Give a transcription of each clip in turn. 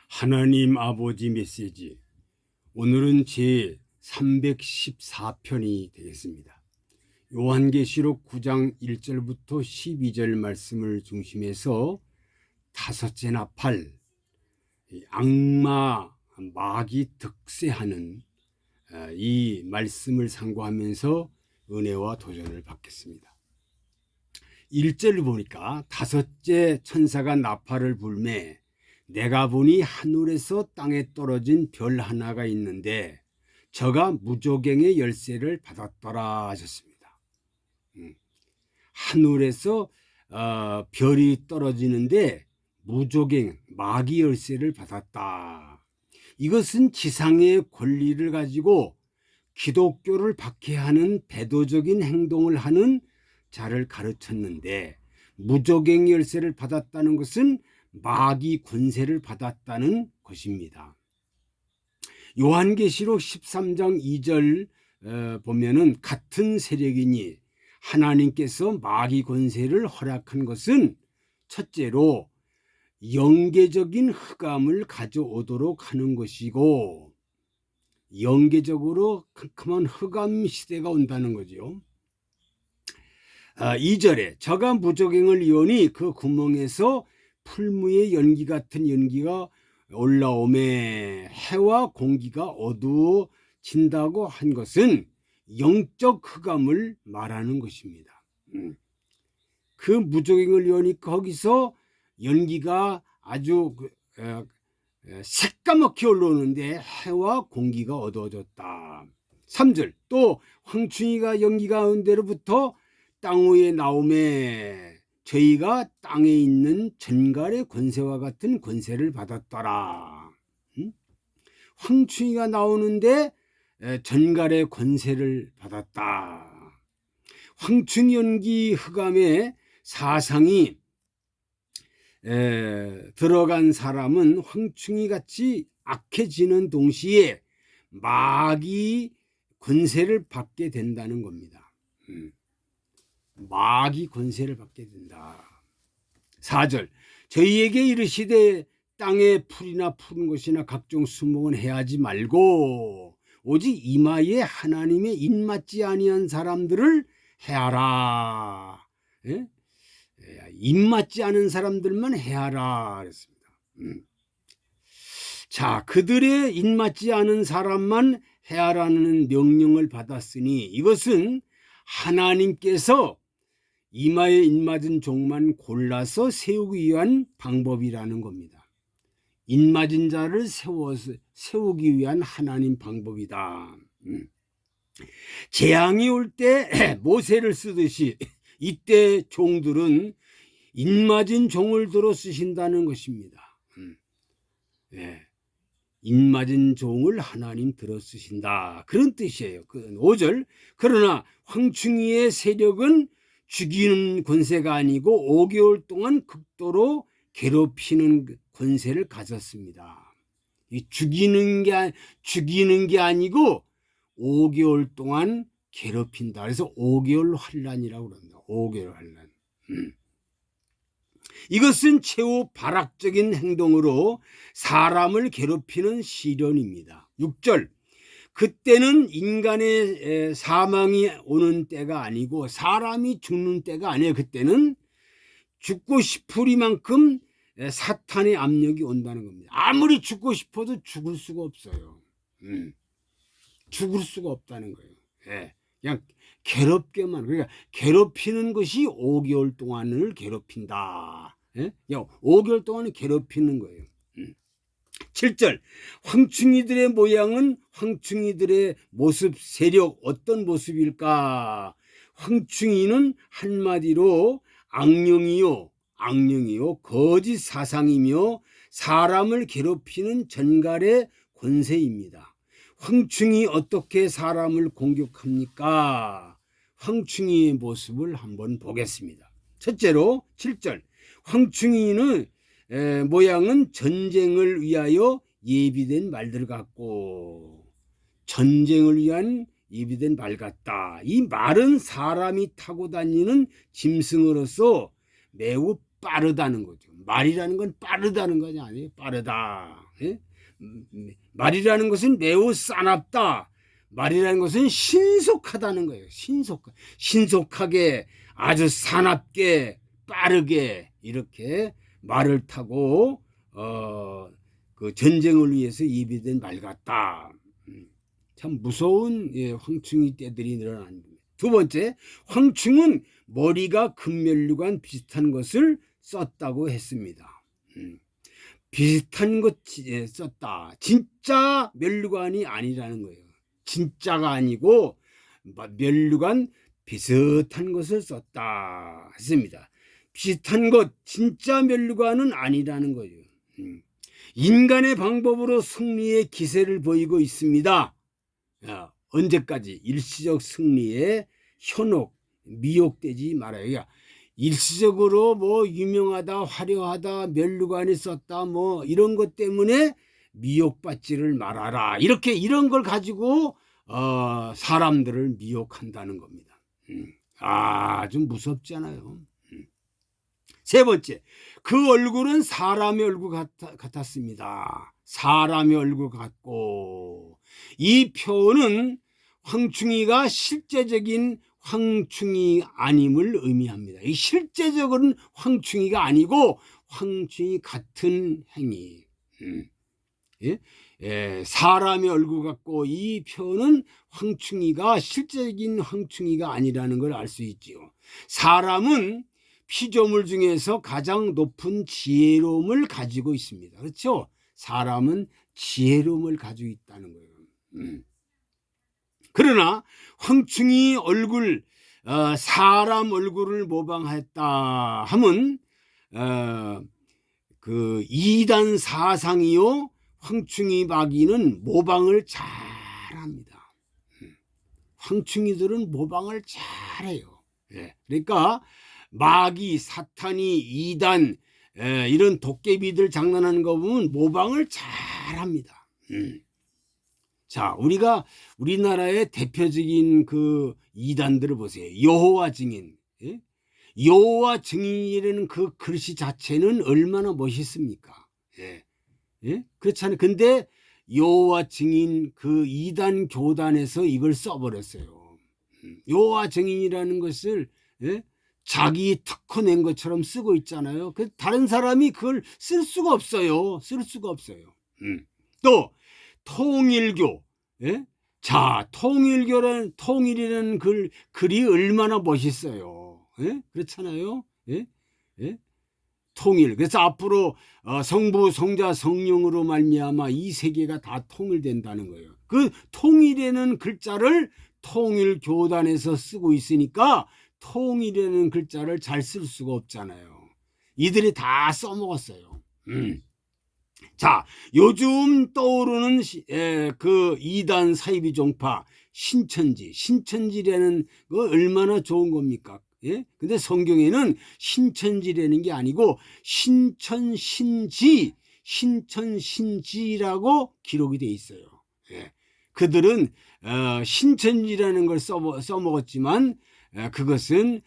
하나님 아버지 메시지. 오늘은 제 314편이 되겠습니다. 요한계시록 9장 1절부터 12절 말씀을 중심해서 다섯째 나팔, 악마 마귀 득세하는 이 말씀을 상고하면서 은혜와 도전을 받겠습니다. 1절을 보니까 다섯째 천사가 나팔을 불매 내가 보니 하늘에서 땅에 떨어진 별 하나가 있는데 저가 무조갱의 열쇠를 받았더라 하셨습니다. 하늘에서 별이 떨어지는데 무조갱 마귀 열쇠를 받았다. 이것은 지상의 권리를 가지고 기독교를 박해하는 배도적인 행동을 하는 자를 가르쳤는데, 무조갱 열쇠를 받았다는 것은 마귀 권세를 받았다는 것입니다. 요한계시록 13장 2절 보면은 같은 세력이니 하나님께서 마귀 권세를 허락한 것은 첫째로 영계적인 흑암을 가져오도록 하는 것이고, 영계적으로 캄캄한 흑암 시대가 온다는 거죠. 2절에 저가 무조갱을 이오니 그 구멍에서 풀무의 연기 같은 연기가 올라오매 해와 공기가 어두워진다고 한 것은 영적 흑암을 말하는 것입니다. 그 무조갱을 이오니 거기서 연기가 아주 새까맣게 올라오는데 해와 공기가 어두워졌다. 3절 또 황충이가 연기 가운데로부터 땅 위에 나오매 저희가 땅에 있는 전갈의 권세와 같은 권세를 받았더라. 황충이가 나오는데 전갈의 권세를 받았다. 황충이 연기 흑암의 사상이 들어간 사람은 황충이 같이 악해지는 동시에 마귀 권세를 받게 된다는 겁니다. 마귀 권세를 받게 된다. 4절 저희에게 이르시되 땅에 풀이나 푸른 것이나 각종 수목은 해하지 말고 오직 이마에 하나님의 입맞지 아니한 사람들을 해하라. 예? 입맞지 않은 사람들만 해하라 그랬습니다. 자, 그들의 입맞지 않은 사람만 해하라는 명령을 받았으니 이것은 하나님께서 이마에 입맞은 종만 골라서 세우기 위한 방법이라는 겁니다. 입맞은 자를 세우기 위한 하나님 방법이다. 재앙이 올 때 모세를 쓰듯이 이때 종들은 입맞은 종을 들어 쓰신다는 것입니다. 입맞은 종을 하나님 들어 쓰신다. 그런 뜻이에요. 5절 그러나 황충이의 세력은 죽이는 권세가 아니고 5개월 동안 극도로 괴롭히는 권세를 가졌습니다. 죽이는 게 아니고 5개월 동안 괴롭힌다. 그래서 5개월 환란이라고 그럽니다. 5개월 환란. 이것은 최후 발악적인 행동으로 사람을 괴롭히는 시련입니다. 6절 그때는 인간의 사망이 오는 때가 아니고 사람이 죽는 때가 아니에요. 그때는 죽고 싶으리만큼 사탄의 압력이 온다는 겁니다. 아무리 죽고 싶어도 죽을 수가 없어요. 죽을 수가 없다는 거예요. 그냥 괴롭게만, 그러니까 괴롭히는 것이 5개월 동안을 괴롭힌다. 5개월 동안을 괴롭히는 거예요. 7절 황충이들의 모양은 황충이들의 모습 세력 어떤 모습일까? 황충이는 한마디로 악령이요 거짓 사상이며 사람을 괴롭히는 전갈의 권세입니다. 황충이 어떻게 사람을 공격합니까? 황충이의 모습을 한번 보겠습니다. 첫째로 7절 황충이는 모양은 전쟁을 위하여 예비된 말들 같고, 전쟁을 위한 예비된 말 같다. 이 말은 사람이 타고 다니는 짐승으로서 매우 빠르다는 거죠. 말이라는 건 빠르다는 것이 아니에요. 빠르다. 예? 말이라는 것은 매우 싸납다. 말이라는 것은 신속하다는 거예요. 신속하게 아주 사납게 빠르게 이렇게 말을 타고 그 전쟁을 위해서 예비된 말 같다. 참 무서운 황충이 때들이 늘어난 겁니다. 두 번째, 황충은 머리가 금면류관 비슷한 것을 썼다고 했습니다. 비슷한 것 썼다. 진짜 면류관이 아니라는 거예요. 진짜가 아니고 면류관 비슷한 것을 썼다 했습니다. 비슷한 것, 진짜 면류관은 아니라는 거죠. 인간의 방법으로 승리의 기세를 보이고 있습니다. 언제까지? 일시적 승리에 현혹, 미혹되지 말아요. 일시적으로 뭐 유명하다, 화려하다, 면류관이 썼다, 뭐 이런 것 때문에 미혹받지를 말아라. 이렇게 이런 걸 가지고 사람들을 미혹한다는 겁니다. 아주 무섭잖아요. 세 번째, 그 얼굴은 사람의 얼굴 같았습니다. 사람의 얼굴 같고, 이 표현은 황충이가 실제적인 황충이 아님을 의미합니다. 이 실제적으로는 황충이가 아니고 황충이 같은 행위. 사람의 얼굴 같고, 이 표현은 황충이가 실제적인 황충이가 아니라는 걸 알 수 있지요. 사람은 피조물 중에서 가장 높은 지혜로움을 가지고 있습니다. 그렇죠? 사람은 지혜로움을 가지고 있다는 거예요. 그러나 황충이 얼굴, 사람 얼굴을 모방했다 하면 그 이단 사상이요, 황충이 마귀는 모방을 잘합니다. 황충이들은 모방을 잘해요. 그러니까 마귀, 사탄이, 이단, 이런 도깨비들 장난하는 거 보면 모방을 잘합니다. 자, 우리나라의 대표적인 그 이단들을 보세요. 여호와 증인. 여호와 증인이라는 그 글씨 자체는 얼마나 멋있습니까? 그렇잖아요. 근데 여호와 증인 그 이단 교단에서 이걸 써버렸어요. 여호와 증인이라는 것을 자기 특허 낸 것처럼 쓰고 있잖아요. 그 다른 사람이 그걸 쓸 수가 없어요. 또 통일교. 자, 통일이라는 글이 얼마나 멋있어요. 그렇잖아요. 통일. 그래서 앞으로 성부, 성자, 성령으로 말미암아 이 세계가 다 통일된다는 거예요. 그 통일이라는 글자를 통일교단에서 쓰고 있으니까 통일이라는 글자를 잘 쓸 수가 없잖아요. 이들이 다 써먹었어요. 자, 요즘 떠오르는 그 이단 사이비 종파 신천지라는 거 얼마나 좋은 겁니까? 근데 성경에는 신천지라는 게 아니고 신천신지라고 기록이 돼 있어요. 그들은 신천지라는 걸 써먹었지만 그것은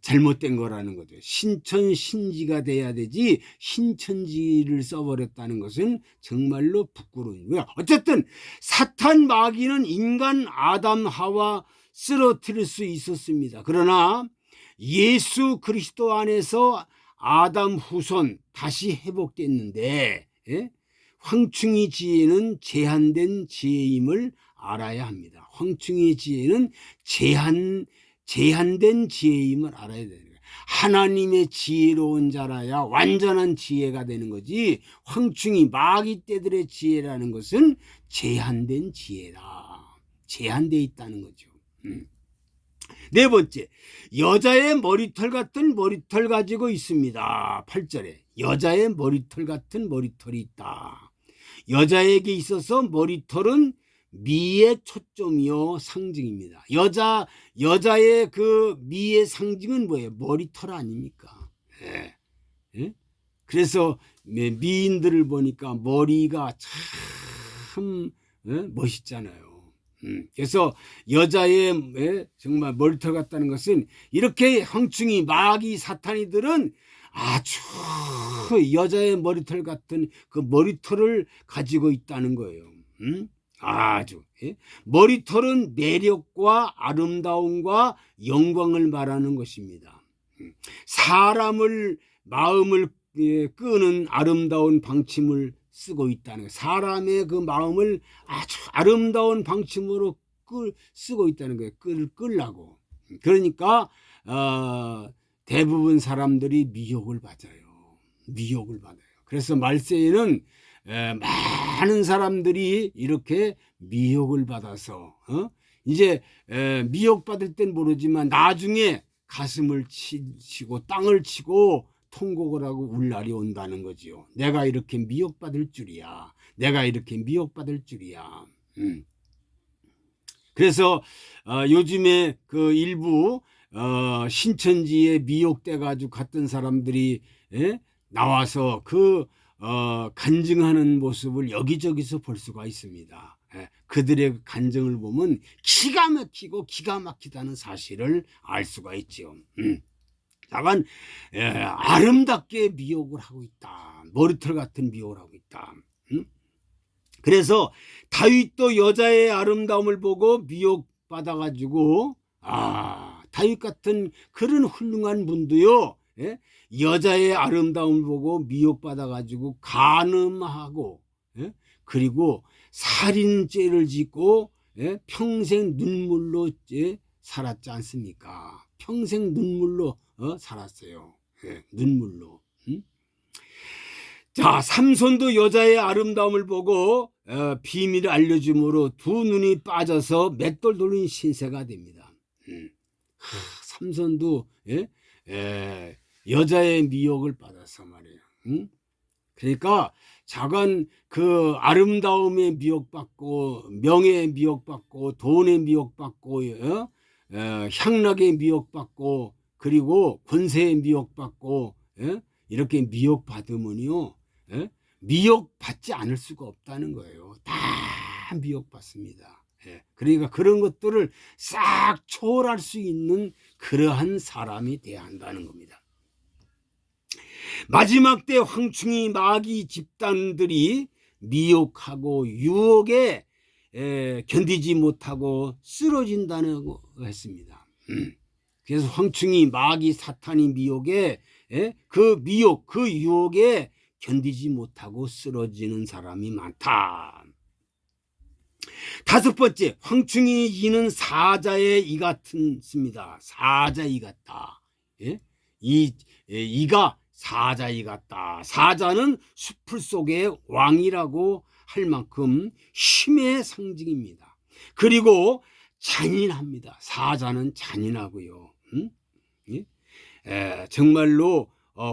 잘못된 거라는 거죠. 신천신지가 돼야 되지 신천지를 써버렸다는 것은 정말로 부끄러워요. 어쨌든 사탄 마귀는 인간 아담 하와 쓰러뜨릴 수 있었습니다. 그러나 예수 그리스도 안에서 아담 후손 다시 회복됐는데 황충이 지혜는 제한된 지혜임을 알아야 합니다. 황충이 지혜는 제한된 지혜임을 알아야 되는 거예요. 하나님의 지혜로운 자라야 완전한 지혜가 되는 거지, 황충이 마귀 떼들의 지혜라는 것은 제한된 지혜다. 제한되어 있다는 거죠. 네 번째, 여자의 머리털 같은 머리털 가지고 있습니다. 8절에 여자의 머리털 같은 머리털이 있다. 여자에게 있어서 머리털은 미의 초점이요 상징입니다. 여자의 그 미의 상징은 뭐예요? 머리털 아닙니까? 그래서 미인들을 보니까 머리가 참 멋있잖아요. 그래서 여자의 정말 머리털 같다는 것은 이렇게 황충이 마귀 사탄이들은 아주 여자의 머리털 같은 그 머리털을 가지고 있다는 거예요. 아주. 예? 머리털은 매력과 아름다움과 영광을 말하는 것입니다. 사람을 마음을 끄는 아름다운 방침을 쓰고 있다는 거예요. 사람의 그 마음을 아주 아름다운 방침으로 쓰고 있다는 거예요. 끌라고. 그러니까 대부분 사람들이 미혹을 받아요. 미혹을 받아요. 그래서 말세에는 많은 사람들이 이렇게 미혹을 받아서 이제 미혹받을 땐 모르지만 나중에 가슴을 치고 땅을 치고 통곡을 하고 울 날이 온다는 거지요. 내가 이렇게 미혹받을 줄이야. 내가 이렇게 미혹받을 줄이야. 그래서 요즘에 그 일부 신천지에 미혹돼 가지고 갔던 사람들이 나와서 그 간증하는 모습을 여기저기서 볼 수가 있습니다. 그들의 간증을 보면 기가 막히고 기가 막히다는 사실을 알 수가 있죠. 다만 아름답게 미혹을 하고 있다. 머리털 같은 미혹을 하고 있다. 그래서 다윗도 여자의 아름다움을 보고 미혹받아 가지고 다윗 같은 그런 훌륭한 분도요. 여자의 아름다움을 보고 미혹받아 가지고 간음하고 그리고 살인죄를 짓고 평생 눈물로 살았지 않습니까? 평생 눈물로 살았어요. 눈물로. 자, 삼손도 여자의 아름다움을 보고 비밀을 알려줌으로 두 눈이 빠져서 맷돌 돌린 신세가 됩니다. 삼손도 여자의 미혹을 받아서 말이에요. 그러니까 자관 그 아름다움에 미혹받고 명예에 미혹받고 돈에 미혹받고 향락에 미혹받고 그리고 권세에 미혹받고 이렇게 미혹받으면요 미혹받지 않을 수가 없다는 거예요. 다 미혹받습니다. 그러니까 그런 것들을 싹 초월할 수 있는 그러한 사람이 돼야 한다는 겁니다. 마지막 때 황충이 마귀 집단들이 미혹하고 유혹에 견디지 못하고 쓰러진다고 했습니다. 그래서 황충이 마귀 사탄이 미혹에 그 미혹 그 유혹에 견디지 못하고 쓰러지는 사람이 많다. 다섯 번째, 황충이 이는 사자의 이 같습니다. 사자 이 같다. 이가 사자 이 같다. 사자는 숲을 속의 왕이라고 할 만큼 힘의 상징입니다. 그리고 잔인합니다. 사자는 잔인하고요. 정말로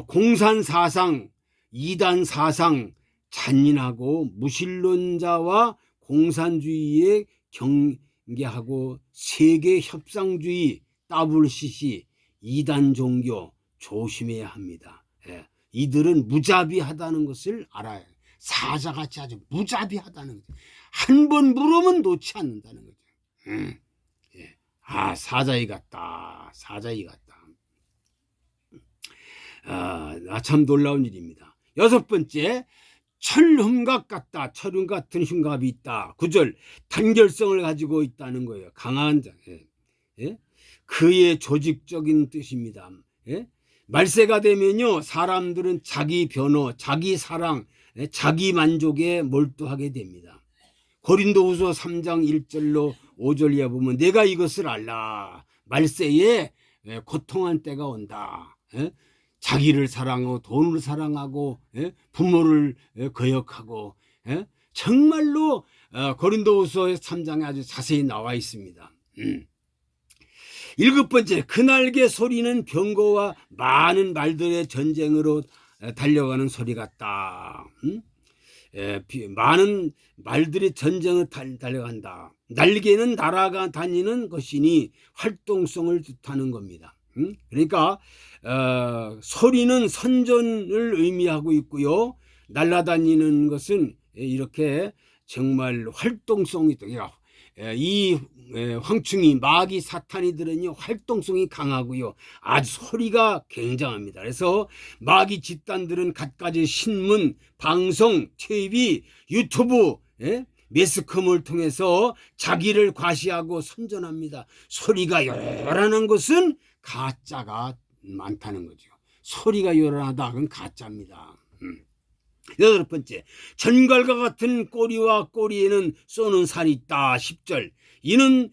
공산사상, 이단사상, 잔인하고 무신론자와 공산주의에 경계하고 세계협상주의, WCC, 이단 종교 조심해야 합니다. 이들은 무자비하다는 것을 알아야 해요. 사자같이 아주 무자비하다는 거죠. 한 번 물으면 놓지 않는다는 거죠. 사자이 같다. 사자이 같다. 참 놀라운 일입니다. 여섯 번째, 철흉갑 같다. 철흉 같은 흉갑이 있다. 9절, 단결성을 가지고 있다는 거예요. 강한 자. 그의 조직적인 뜻입니다. 말세가 되면요 사람들은 자기 변호, 자기 사랑, 자기 만족에 몰두하게 됩니다. 고린도후서 3장 1절로 5절 이하 보면 내가 이것을 알라. 말세에 고통한 때가 온다. 자기를 사랑하고 돈을 사랑하고 부모를 거역하고 정말로 고린도후서 3장에 아주 자세히 나와 있습니다. 일곱 번째, 그날개 소리는 병거와 많은 말들의 전쟁으로 달려가는 소리 같다. 많은 말들이 전쟁을 달려간다. 날개는 날아가 다니는 것이니 활동성을 뜻하는 겁니다. 그러니까 소리는 선전을 의미하고 있고요. 날아다니는 것은 이렇게 정말 활동성이 있다. 이 황충이 마귀 사탄이들은요 활동성이 강하고요 아주 소리가 굉장합니다. 그래서 마귀 집단들은 갖가지 신문, 방송, TV, 유튜브, 매스컴을 통해서 자기를 과시하고 선전합니다. 소리가 요란한 것은 가짜가 많다는 거죠. 소리가 요란하다 그건 가짜입니다. 여덟 번째, 전갈과 같은 꼬리와 꼬리에는 쏘는 살이 있다. 10절. 이는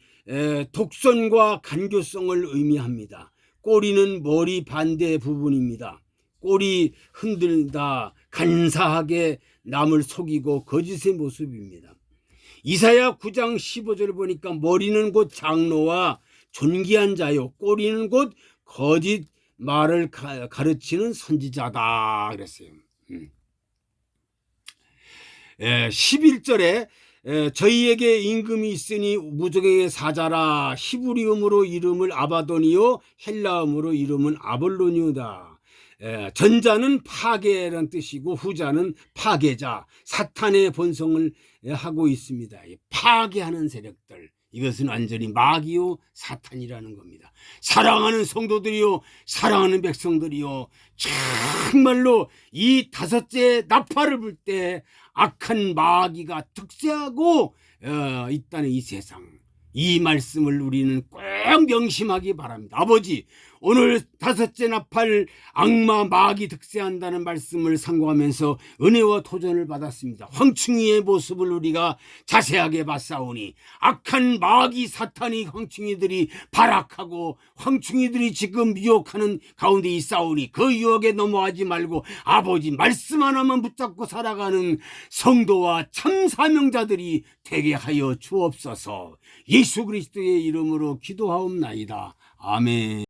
독선과 간교성을 의미합니다. 꼬리는 머리 반대 부분입니다. 꼬리 흔들다 간사하게 남을 속이고 거짓의 모습입니다. 이사야 9장 15절 보니까 머리는 곧 장로와 존귀한 자요 꼬리는 곧 거짓 말을 가르치는 선지자다 그랬어요. 11절에 저희에게 임금이 있으니 무적의 사자라. 히브리음으로 이름을 아바돈이요 헬라음으로 이름은 아볼로니오다. 전자는 파괴라는 뜻이고 후자는 파괴자, 사탄의 본성을 하고 있습니다. 파괴하는 세력들, 이것은 완전히 마귀요 사탄이라는 겁니다. 사랑하는 성도들이요, 사랑하는 백성들이요, 정말로 이 다섯째 나팔을 불 때 악한 마귀가 득세하고 있다는 이 세상, 이 말씀을 우리는 꼭 명심하기 바랍니다. 아버지, 오늘 다섯째 나팔 악마 마귀 득세한다는 말씀을 상고하면서 은혜와 도전을 받았습니다. 황충이의 모습을 우리가 자세하게 봤사오니 악한 마귀 사탄이 황충이들이 발악하고 황충이들이 지금 유혹하는 가운데 있사오니 그 유혹에 넘어가지 말고 아버지 말씀 하나만 붙잡고 살아가는 성도와 참 사명자들이 되게 하여 주옵소서. 예수 그리스도의 이름으로 기도하옵나이다. 아멘.